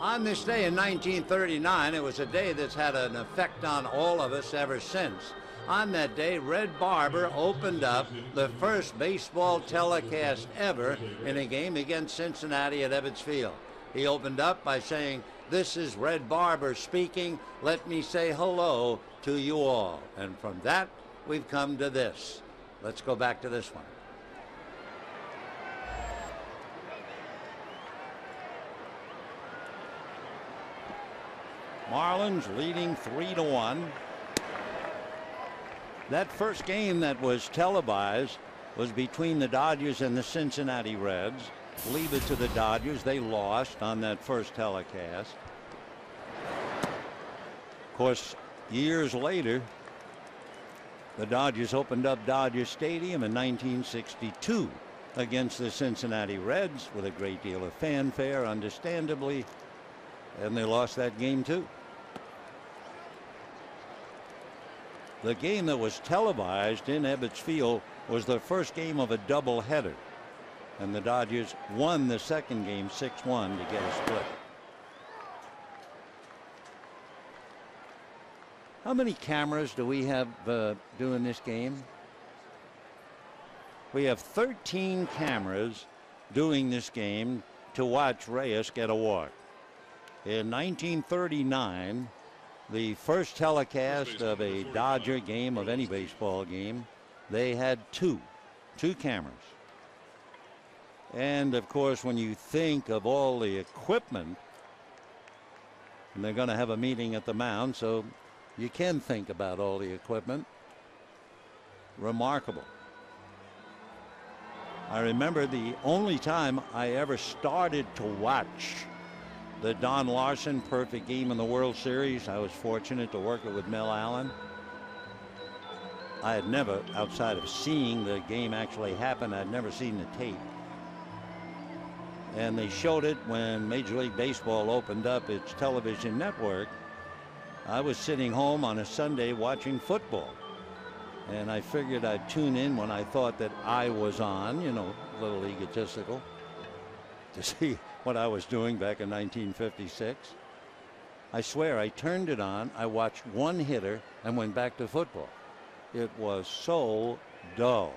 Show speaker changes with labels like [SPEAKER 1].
[SPEAKER 1] On this day in 1939, it was a day that's had an effect on all of us ever since. On that day, Red Barber opened up the first baseball telecast ever in a game against Cincinnati at Ebbets Field. He opened up by saying, "This is Red Barber speaking. Let me say hello to you all." And from that, we've come to this. Let's go back to this one. Marlins leading 3-1. That first game that was televised was between the Dodgers and the Cincinnati Reds. Leave it to the Dodgers. They lost on that first telecast. Of course, years later, the Dodgers opened up Dodger Stadium in 1962 against the Cincinnati Reds with a great deal of fanfare, understandably, and they lost that game too. The game that was televised in Ebbets Field was the first game of a doubleheader, and the Dodgers won the second game 6-1 to get a split. How many cameras do we have doing this game? We have 13 cameras doing this game to watch Reyes get a walk. In 1939, the first telecast of a Dodger game, of any baseball game, they had two cameras. And of course, when you think of all the equipment, and they're going to have a meeting at the mound, so you can think about all the equipment. Remarkable. I remember the only time I ever started to watch the Don Larson perfect game in the World Series. I was fortunate to work it with Mel Allen. I had never, outside of seeing the game actually happen, I'd never seen the tape. And they showed it when Major League Baseball opened up its television network. I was sitting home on a Sunday watching football, and I figured I'd tune in when I thought that I was on, you know, a little egotistical, to see what I was doing back in 1956. I swear I turned it on, I watched one hitter, and went back to football. It was so dull.